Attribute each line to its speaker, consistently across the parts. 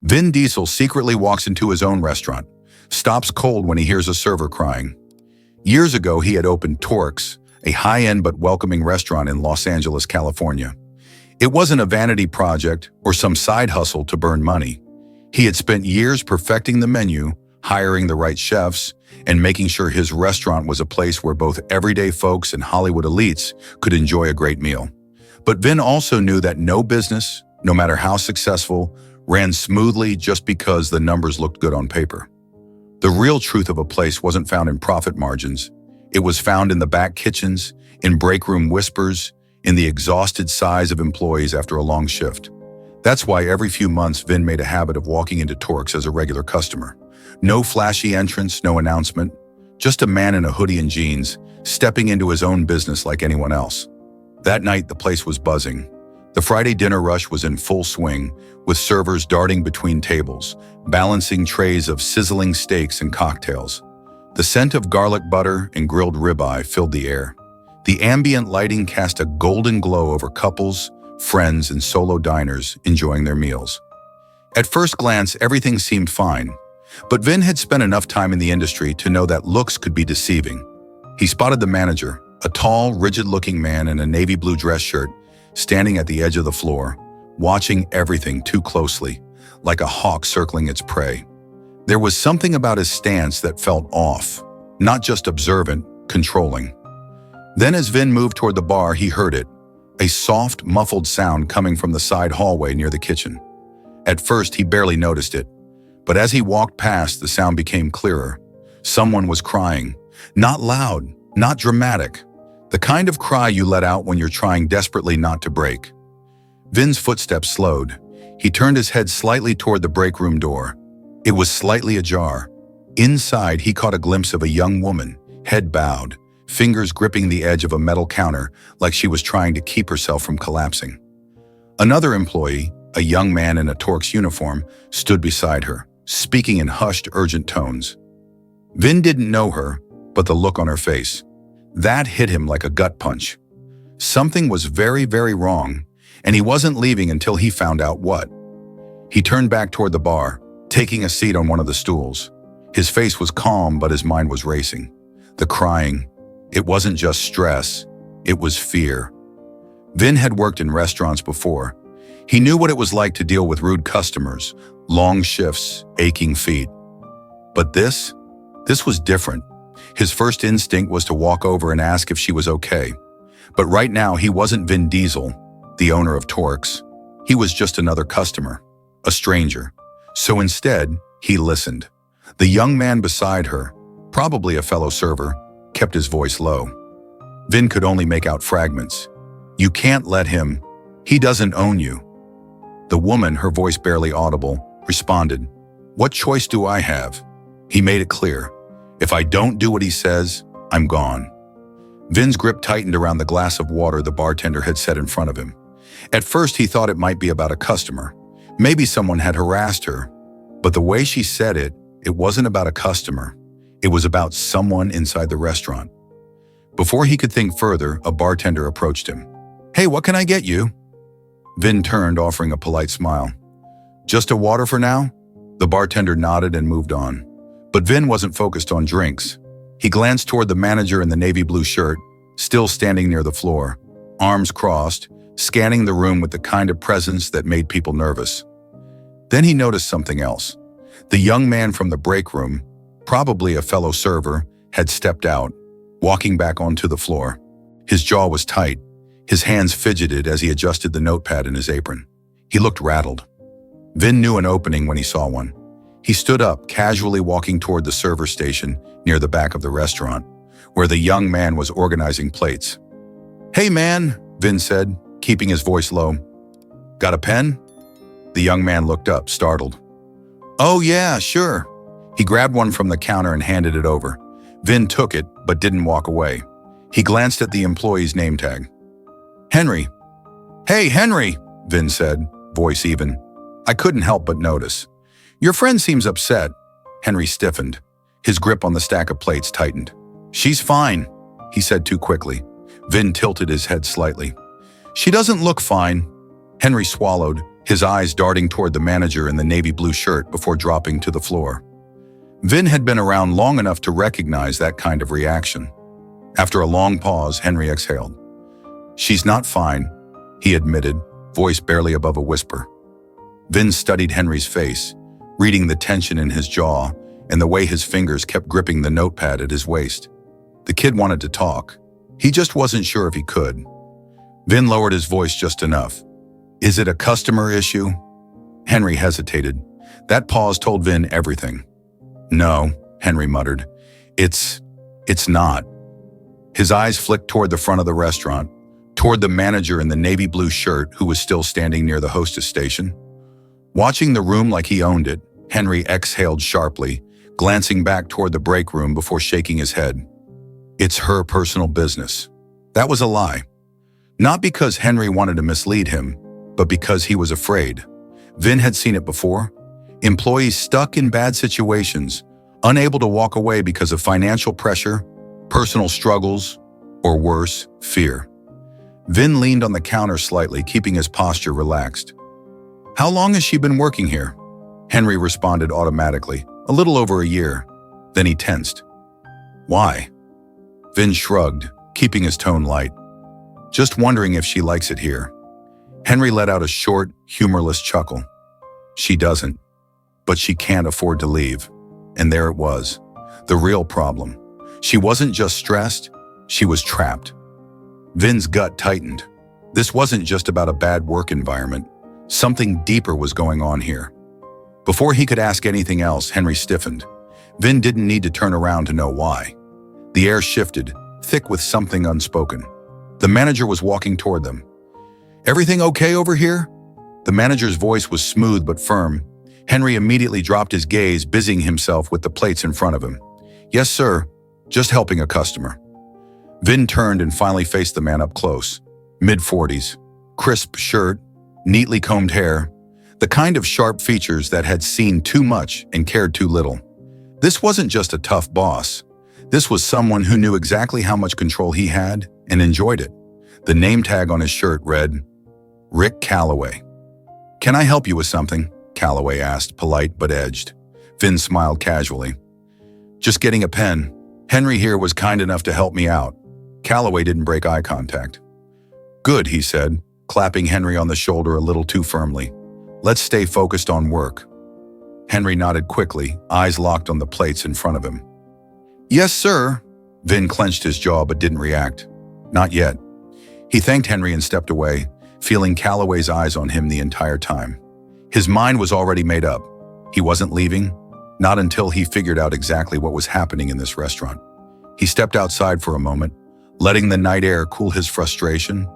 Speaker 1: Vin Diesel secretly walks into his own restaurant, stops cold when he hears a server crying. Years ago, he had opened Torx, a high-end but welcoming restaurant in Los Angeles, California. It wasn't a vanity project or some side hustle to burn money. He had spent years perfecting the menu, hiring the right chefs, and making sure his restaurant was a place where both everyday folks and Hollywood elites could enjoy a great meal. But Vin also knew that no business, no matter how successful, ran smoothly just because the numbers looked good on paper. The real truth of a place wasn't found in profit margins. It was found in the back kitchens, in break room whispers, in the exhausted sighs of employees after a long shift. That's why every few months Vin made a habit of walking into Torx as a regular customer. No flashy entrance, no announcement, just a man in a hoodie and jeans, stepping into his own business like anyone else. That night, the place was buzzing. The Friday dinner rush was in full swing, with servers darting between tables, balancing trays of sizzling steaks and cocktails. The scent of garlic butter and grilled ribeye filled the air. The ambient lighting cast a golden glow over couples, friends, and solo diners enjoying their meals. At first glance, everything seemed fine, but Vin had spent enough time in the industry to know that looks could be deceiving. He spotted the manager, a tall, rigid-looking man in a navy blue dress shirt, standing at the edge of the floor, watching everything too closely, like a hawk circling its prey. There was something about his stance that felt off, not just observant, controlling. Then as Vin moved toward the bar, he heard it, a soft, muffled sound coming from the side hallway near the kitchen. At first, he barely noticed it, but as he walked past, the sound became clearer. Someone was crying, not loud, not dramatic, the kind of cry you let out when you're trying desperately not to break. Vin's footsteps slowed. He turned his head slightly toward the break room door. It was slightly ajar. Inside, he caught a glimpse of a young woman, head bowed, fingers gripping the edge of a metal counter like she was trying to keep herself from collapsing. Another employee, a young man in a Torx uniform, stood beside her, speaking in hushed, urgent tones. Vin didn't know her, but the look on her face, that hit him like a gut punch. Something was very, very wrong, and he wasn't leaving until he found out what. He turned back toward the bar, taking a seat on one of the stools. His face was calm, but his mind was racing. The crying, it wasn't just stress, it was fear. Vin had worked in restaurants before. He knew what it was like to deal with rude customers, long shifts, aching feet. But this was different. His first instinct was to walk over and ask if she was okay. But right now, he wasn't Vin Diesel, the owner of Torx. He was just another customer, a stranger. So instead, he listened. The young man beside her, probably a fellow server, kept his voice low. Vin could only make out fragments. "You can't let him. He doesn't own you." The woman, her voice barely audible, responded, "What choice do I have?" He made it clear. "If I don't do what he says, I'm gone." Vin's grip tightened around the glass of water the bartender had set in front of him. At first, he thought it might be about a customer. Maybe someone had harassed her. But the way she said it, it wasn't about a customer. It was about someone inside the restaurant. Before he could think further, a bartender approached him. "Hey, what can I get you?" Vin turned, offering a polite smile. "Just a water for now?" The bartender nodded and moved on. But Vin wasn't focused on drinks. He glanced toward the manager in the navy blue shirt, still standing near the floor, arms crossed, scanning the room with the kind of presence that made people nervous. Then he noticed something else. The young man from the break room, probably a fellow server, had stepped out, walking back onto the floor. His jaw was tight. His hands fidgeted as he adjusted the notepad in his apron. He looked rattled. Vin knew an opening when he saw one. He stood up, casually walking toward the server station near the back of the restaurant, where the young man was organizing plates. "Hey man," Vin said, keeping his voice low. "Got a pen?" The young man looked up, startled. "Oh yeah, sure." He grabbed one from the counter and handed it over. Vin took it, but didn't walk away. He glanced at the employee's name tag. "Henry." "Hey, Henry," Vin said, voice even. "I couldn't help but notice. Your friend seems upset." Henry stiffened. His grip on the stack of plates tightened. "She's fine," he said too quickly. Vin tilted his head slightly. "She doesn't look fine." Henry swallowed, his eyes darting toward the manager in the navy blue shirt before dropping to the floor. Vin had been around long enough to recognize that kind of reaction. After a long pause, Henry exhaled. "She's not fine," he admitted, voice barely above a whisper. Vin studied Henry's face, reading the tension in his jaw and the way his fingers kept gripping the notepad at his waist. The kid wanted to talk. He just wasn't sure if he could. Vin lowered his voice just enough. "Is it a customer issue?" Henry hesitated. That pause told Vin everything. "No," Henry muttered. It's not." His eyes flicked toward the front of the restaurant, toward the manager in the navy blue shirt who was still standing near the hostess station. Watching the room like he owned it, Henry exhaled sharply, glancing back toward the break room before shaking his head. It's her personal business. That was a lie. Not because Henry wanted to mislead him, but because he was afraid. Vin had seen it before. Employees stuck in bad situations, unable to walk away because of financial pressure, personal struggles, or worse, fear. Vin leaned on the counter slightly, keeping his posture relaxed. "How long has she been working here?" Henry responded automatically, "A little over a year." Then he tensed. "Why?" Vin shrugged, keeping his tone light. "Just wondering if she likes it here." Henry let out a short, humorless chuckle. "She doesn't, but she can't afford to leave." And there it was, the real problem. She wasn't just stressed, she was trapped. Vin's gut tightened. This wasn't just about a bad work environment. Something deeper was going on here. Before he could ask anything else, Henry stiffened. Vin didn't need to turn around to know why. The air shifted, thick with something unspoken. The manager was walking toward them. "Everything okay over here?" The manager's voice was smooth but firm. Henry immediately dropped his gaze, busying himself with the plates in front of him. "Yes, sir. Just helping a customer." Vin turned and finally faced the man up close. Mid-40s, crisp shirt, neatly combed hair, the kind of sharp features that had seen too much and cared too little. This wasn't just a tough boss. This was someone who knew exactly how much control he had and enjoyed it. The name tag on his shirt read, Rick Calloway. "Can I help you with something?" Calloway asked, polite but edged. Vin smiled casually. "Just getting a pen. Henry here was kind enough to help me out." Calloway didn't break eye contact. "Good," he said, clapping Henry on the shoulder a little too firmly. "Let's stay focused on work." Henry nodded quickly, eyes locked on the plates in front of him. "Yes, sir." Vin clenched his jaw but didn't react. Not yet. He thanked Henry and stepped away, feeling Calloway's eyes on him the entire time. His mind was already made up. He wasn't leaving, not until he figured out exactly what was happening in this restaurant. He stepped outside for a moment, letting the night air cool his frustration.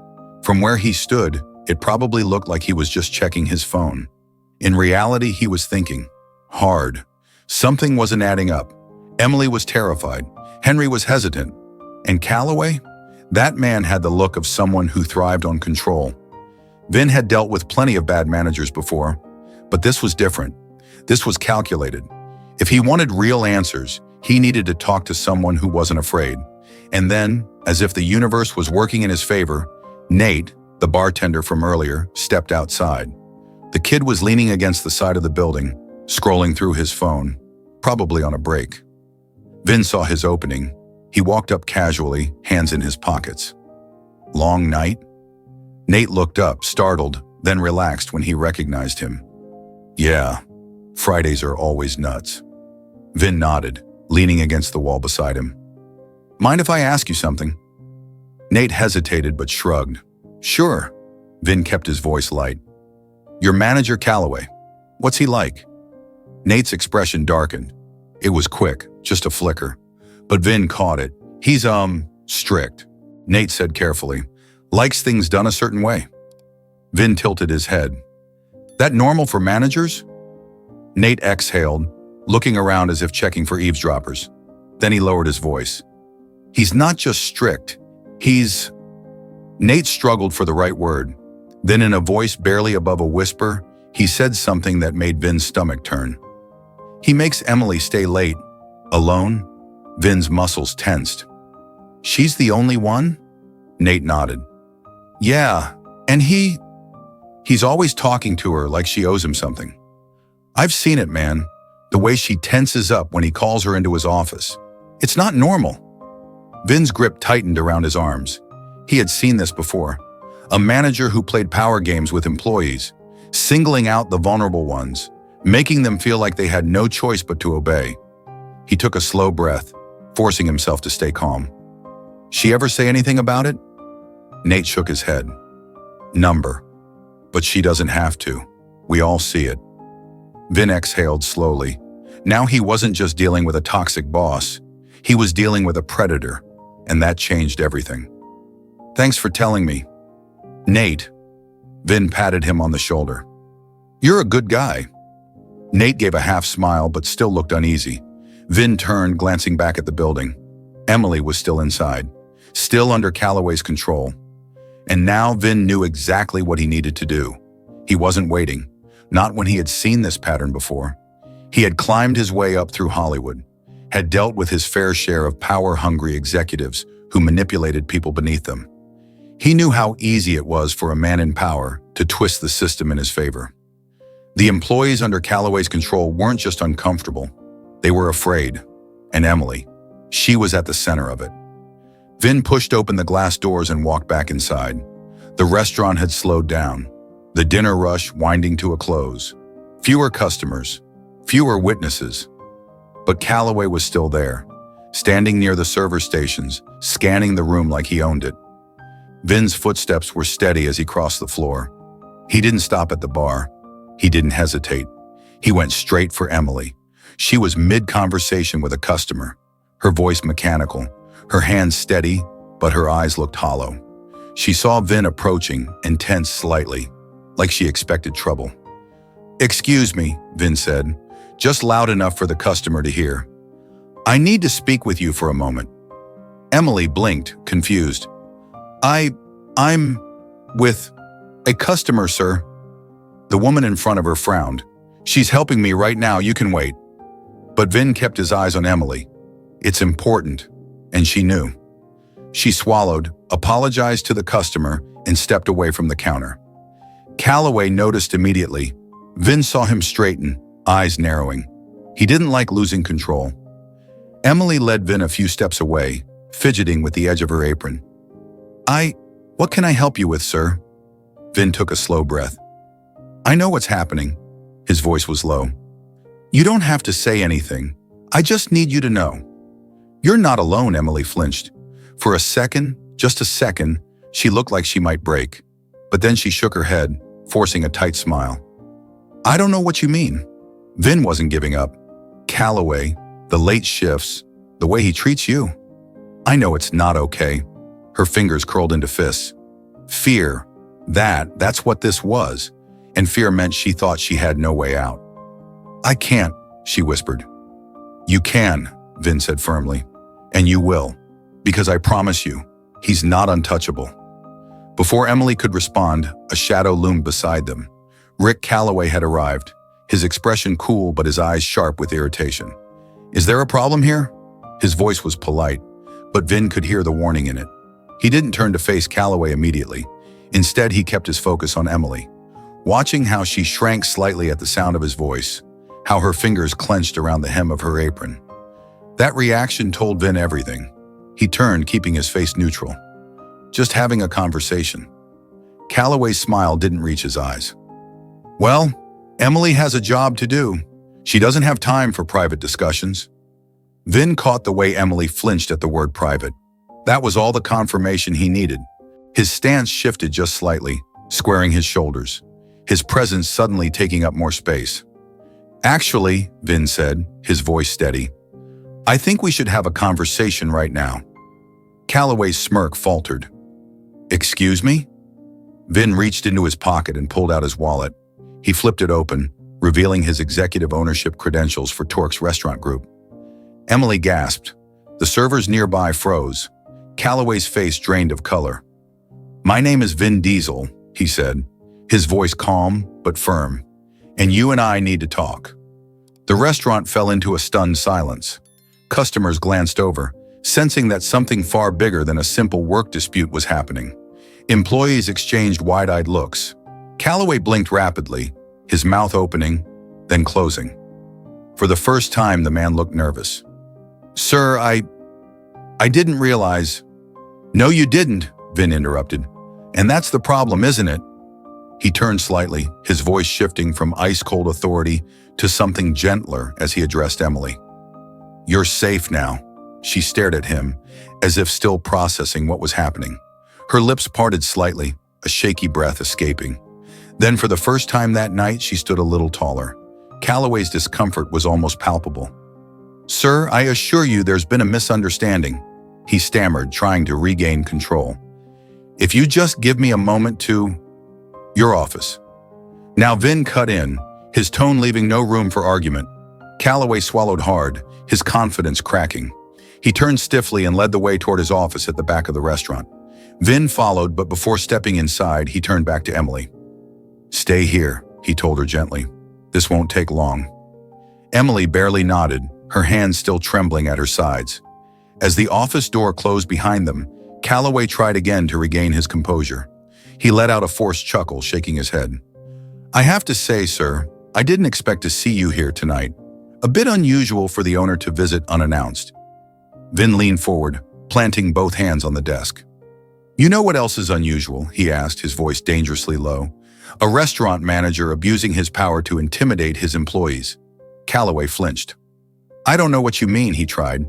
Speaker 1: From where he stood, it probably looked like he was just checking his phone. In reality, he was thinking. Hard. Something wasn't adding up. Emily was terrified. Henry was hesitant. And Calloway? That man had the look of someone who thrived on control. Vin had dealt with plenty of bad managers before, but this was different. This was calculated. If he wanted real answers, he needed to talk to someone who wasn't afraid. And then, as if the universe was working in his favor, Nate, the bartender from earlier, stepped outside. The kid was leaning against the side of the building, scrolling through his phone, probably on a break. Vin saw his opening. He walked up casually, hands in his pockets. "Long night?" Nate looked up, startled, then relaxed when he recognized him. "Yeah, Fridays are always nuts." Vin nodded, leaning against the wall beside him. "Mind if I ask you something?" Nate hesitated but shrugged. "Sure." Vin kept his voice light. "Your manager, Calloway. What's he like?" Nate's expression darkened. It was quick, just a flicker. But Vin caught it. "He's, strict," Nate said carefully. "Likes things done a certain way." Vin tilted his head. "That normal for managers?" Nate exhaled, looking around as if checking for eavesdroppers. Then he lowered his voice. "He's not just strict. He's..." Nate struggled for the right word. Then in a voice barely above a whisper, he said something that made Vin's stomach turn. "He makes Emily stay late. Alone?" Vin's muscles tensed. "She's the only one?" Nate nodded. "Yeah, and he..." He's always talking to her like she owes him something. I've seen it, man. The way she tenses up when he calls her into his office. It's not normal. Vin's grip tightened around his arms. He had seen this before. A manager who played power games with employees, singling out the vulnerable ones, making them feel like they had no choice but to obey. He took a slow breath, forcing himself to stay calm. She ever say anything about it? Nate shook his head. Number. But she doesn't have to. We all see it. Vin exhaled slowly. Now he wasn't just dealing with a toxic boss. He was dealing with a predator, and that changed everything. Thanks for telling me. Nate. Vin patted him on the shoulder. You're a good guy. Nate gave a half smile but still looked uneasy. Vin turned, glancing back at the building. Emily was still inside, still under Calloway's control. And now Vin knew exactly what he needed to do. He wasn't waiting, not when he had seen this pattern before. He had climbed his way up through Hollywood, had dealt with his fair share of power-hungry executives who manipulated people beneath them. He knew how easy it was for a man in power to twist the system in his favor. The employees under Calloway's control weren't just uncomfortable, they were afraid. And Emily, she was at the center of it. Vin pushed open the glass doors and walked back inside. The restaurant had slowed down, the dinner rush winding to a close. Fewer customers, fewer witnesses. But Calloway was still there, standing near the server stations, scanning the room like he owned it. Vin's footsteps were steady as he crossed the floor. He didn't stop at the bar. He didn't hesitate. He went straight for Emily. She was mid-conversation with a customer, her voice mechanical, her hands steady, but her eyes looked hollow. She saw Vin approaching and tensed slightly, like she expected trouble. "Excuse me," Vin said, just loud enough for the customer to hear. "I need to speak with you for a moment." Emily blinked, confused. I'm with a customer, sir." The woman in front of her frowned. "She's helping me right now, you can wait." But Vin kept his eyes on Emily. It's important, and she knew. She swallowed, apologized to the customer, and stepped away from the counter. Calloway noticed immediately. Vin saw him straighten, eyes narrowing. He didn't like losing control. Emily led Vin a few steps away, fidgeting with the edge of her apron. What can I help you with, sir?" Vin took a slow breath. "I know what's happening." His voice was low. "You don't have to say anything. I just need you to know." "You're not alone," Emily flinched. For a second, just a second, she looked like she might break. But then she shook her head, forcing a tight smile. "I don't know what you mean." Vin wasn't giving up. "Calloway, the late shifts, the way he treats you. I know it's not okay." Her fingers curled into fists. Fear. That's what this was. And fear meant she thought she had no way out. "I can't," she whispered. "You can," Vin said firmly. "And you will. Because I promise you, he's not untouchable." Before Emily could respond, a shadow loomed beside them. Rick Calloway had arrived, his expression cool but his eyes sharp with irritation. "Is there a problem here?" His voice was polite, but Vin could hear the warning in it. He didn't turn to face Calloway immediately. Instead, he kept his focus on Emily, watching how she shrank slightly at the sound of his voice, how her fingers clenched around the hem of her apron. That reaction told Vin everything. He turned, keeping his face neutral. Just having a conversation. Calloway's smile didn't reach his eyes. "Well, Emily has a job to do. She doesn't have time for private discussions." Vin caught the way Emily flinched at the word private. That was all the confirmation he needed. His stance shifted just slightly, squaring his shoulders, his presence suddenly taking up more space. "Actually," Vin said, his voice steady, "I think we should have a conversation right now." Calloway's smirk faltered. "Excuse me?" Vin reached into his pocket and pulled out his wallet. He flipped it open, revealing his executive ownership credentials for Torque's restaurant group. Emily gasped. The servers nearby froze. Calloway's face drained of color. "My name is Vin Diesel," he said, his voice calm but firm. "And you and I need to talk." The restaurant fell into a stunned silence. Customers glanced over, sensing that something far bigger than a simple work dispute was happening. Employees exchanged wide-eyed looks. Calloway blinked rapidly, his mouth opening, then closing. For the first time, the man looked nervous. "Sir, I didn't realize—" "No, you didn't," Vin interrupted. "And that's the problem, isn't it?" He turned slightly, his voice shifting from ice-cold authority to something gentler as he addressed Emily. "You're safe now." She stared at him, as if still processing what was happening. Her lips parted slightly, a shaky breath escaping. Then, for the first time that night, she stood a little taller. Calloway's discomfort was almost palpable. "Sir, I assure you there's been a misunderstanding," he stammered, trying to regain control. "If you just give me a moment to— your office." Now Vin cut in, his tone leaving no room for argument. Calloway swallowed hard, his confidence cracking. He turned stiffly and led the way toward his office at the back of the restaurant. Vin followed, but before stepping inside, he turned back to Emily. "Stay here," he told her gently. "This won't take long." Emily barely nodded, her hands still trembling at her sides. As the office door closed behind them, Calloway tried again to regain his composure. He let out a forced chuckle, shaking his head. "I have to say, sir, I didn't expect to see you here tonight. A bit unusual for the owner to visit unannounced." Vin leaned forward, planting both hands on the desk. "You know what else is unusual?" he asked, his voice dangerously low. "A restaurant manager abusing his power to intimidate his employees." Calloway flinched. "I don't know what you mean," he tried.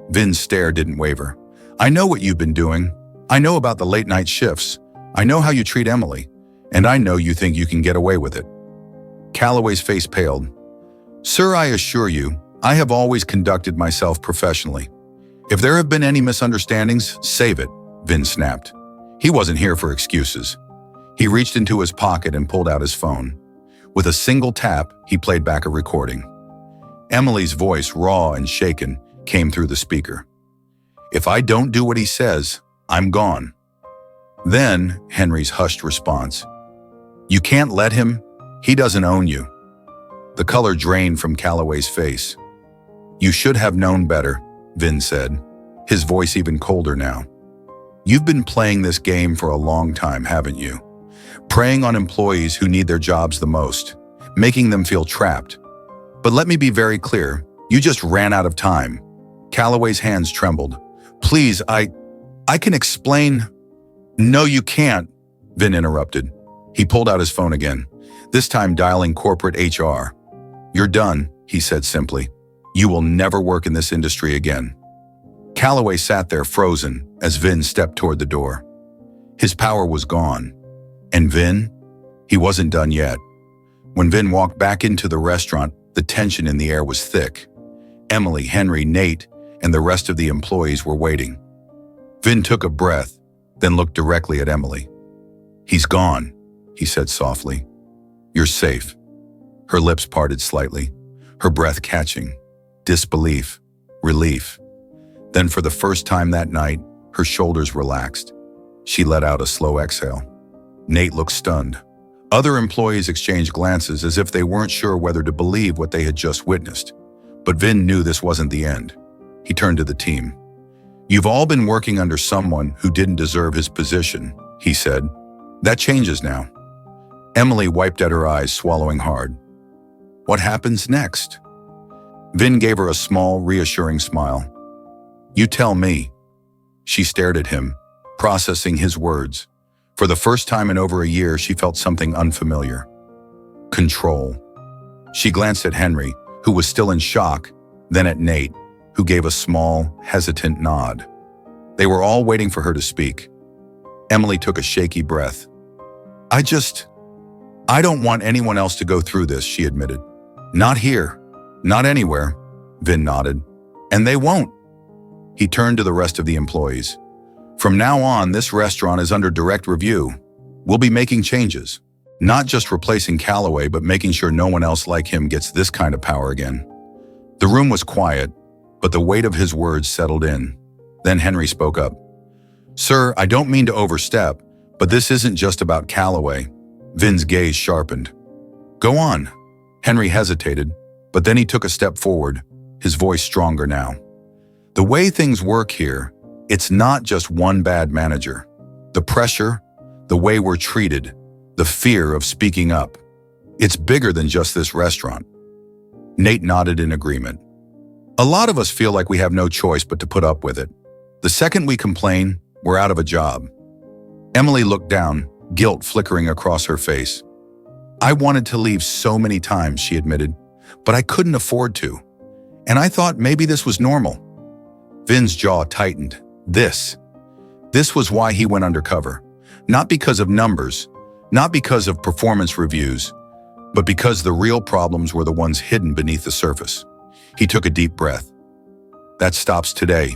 Speaker 1: Vin's stare didn't waver. "I know what you've been doing. I know about the late-night shifts. I know how you treat Emily. And I know you think you can get away with it." Calloway's face paled. "Sir, I assure you, I have always conducted myself professionally. If there have been any misunderstandings, save it," Vin snapped. He wasn't here for excuses. He reached into his pocket and pulled out his phone. With a single tap, he played back a recording. Emily's voice, raw and shaken, came through the speaker. "If I don't do what he says, I'm gone." Then, Henry's hushed response. "You can't let him. He doesn't own you." The color drained from Calloway's face. "You should have known better," Vin said, his voice even colder now. "You've been playing this game for a long time, haven't you? Preying on employees who need their jobs the most, making them feel trapped. But let me be very clear, you just ran out of time." Calloway's hands trembled. "Please, I can explain." "No, you can't," Vin interrupted. He pulled out his phone again, this time dialing corporate HR. "You're done," he said simply. "You will never work in this industry again." Calloway sat there frozen as Vin stepped toward the door. His power was gone. And Vin? He wasn't done yet. When Vin walked back into the restaurant, the tension in the air was thick. Emily, Henry, Nate, and the rest of the employees were waiting. Vin took a breath, then looked directly at Emily. "He's gone," he said softly. "You're safe." Her lips parted slightly, her breath catching. Disbelief, relief. Then for the first time that night, her shoulders relaxed. She let out a slow exhale. Nate looked stunned. Other employees exchanged glances as if they weren't sure whether to believe what they had just witnessed. But Vin knew this wasn't the end. He turned to the team. "You've all been working under someone who didn't deserve his position," he said. "That changes now." Emily wiped at her eyes, swallowing hard. "What happens next?" Vin gave her a small, reassuring smile. "You tell me." She stared at him, processing his words. For the first time in over a year, she felt something unfamiliar. Control. She glanced at Henry, who was still in shock, then at Nate, who gave a small, hesitant nod. They were all waiting for her to speak. Emily took a shaky breath. I don't want anyone else to go through this," she admitted. "Not here. Not anywhere," Vin nodded. "And they won't." He turned to the rest of the employees. "From now on, this restaurant is under direct review. We'll be making changes. Not just replacing Calloway, but making sure no one else like him gets this kind of power again." The room was quiet, but the weight of his words settled in. Then Henry spoke up. "Sir, I don't mean to overstep, but this isn't just about Calloway." Vin's gaze sharpened. "Go on." Henry hesitated, but then he took a step forward, his voice stronger now. "The way things work here, it's not just one bad manager. The pressure, the way we're treated, The fear of speaking up. It's bigger than just this restaurant. Nate nodded in agreement. A lot of us feel like we have no choice but to put up with it. The second we complain, we're out of a job. Emily looked down, guilt flickering across her face. I wanted to leave so many times, she admitted, but I couldn't afford to. And I thought maybe this was normal. Vin's jaw tightened. This was why he went undercover. Not because of numbers, not because of performance reviews, but because the real problems were the ones hidden beneath the surface. He took a deep breath. That stops today.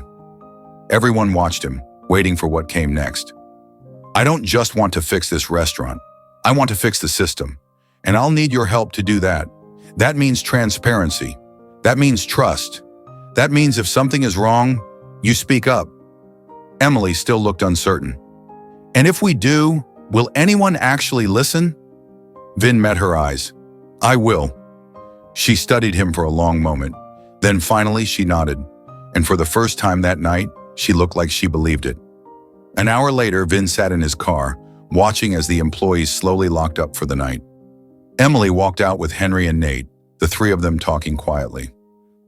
Speaker 1: Everyone watched him, waiting for what came next. I don't just want to fix this restaurant. I want to fix the system. And I'll need your help to do that. That means transparency. That means trust. That means if something is wrong, you speak up. Emily still looked uncertain. And if we do, will anyone actually listen? Vin met her eyes. I will. She studied him for a long moment. Then finally she nodded. And for the first time that night, she looked like she believed it. An hour later, Vin sat in his car, watching as the employees slowly locked up for the night. Emily walked out with Henry and Nate, the three of them talking quietly.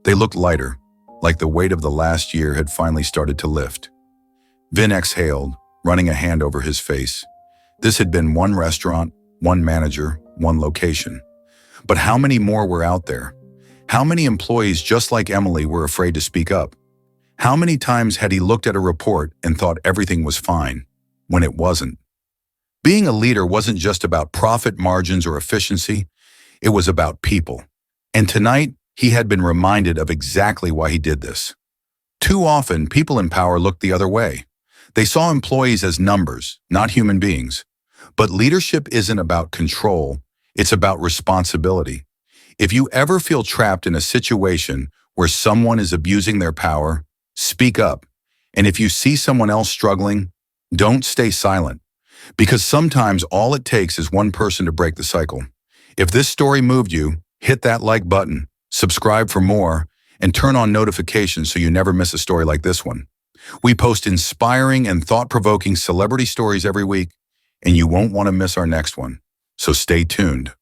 Speaker 1: They looked lighter, like the weight of the last year had finally started to lift. Vin exhaled, running a hand over his face. This had been one restaurant, one manager, one location. But how many more were out there? How many employees just like Emily were afraid to speak up? How many times had he looked at a report and thought everything was fine, when it wasn't? Being a leader wasn't just about profit margins or efficiency, it was about people. And tonight, he had been reminded of exactly why he did this. Too often, people in power looked the other way. They saw employees as numbers, not human beings. But leadership isn't about control, it's about responsibility. If you ever feel trapped in a situation where someone is abusing their power, speak up. And if you see someone else struggling, don't stay silent. Because sometimes all it takes is one person to break the cycle. If this story moved you, hit that like button, subscribe for more, and turn on notifications so you never miss a story like this one. We post inspiring and thought-provoking celebrity stories every week, and you won't want to miss our next one. So stay tuned.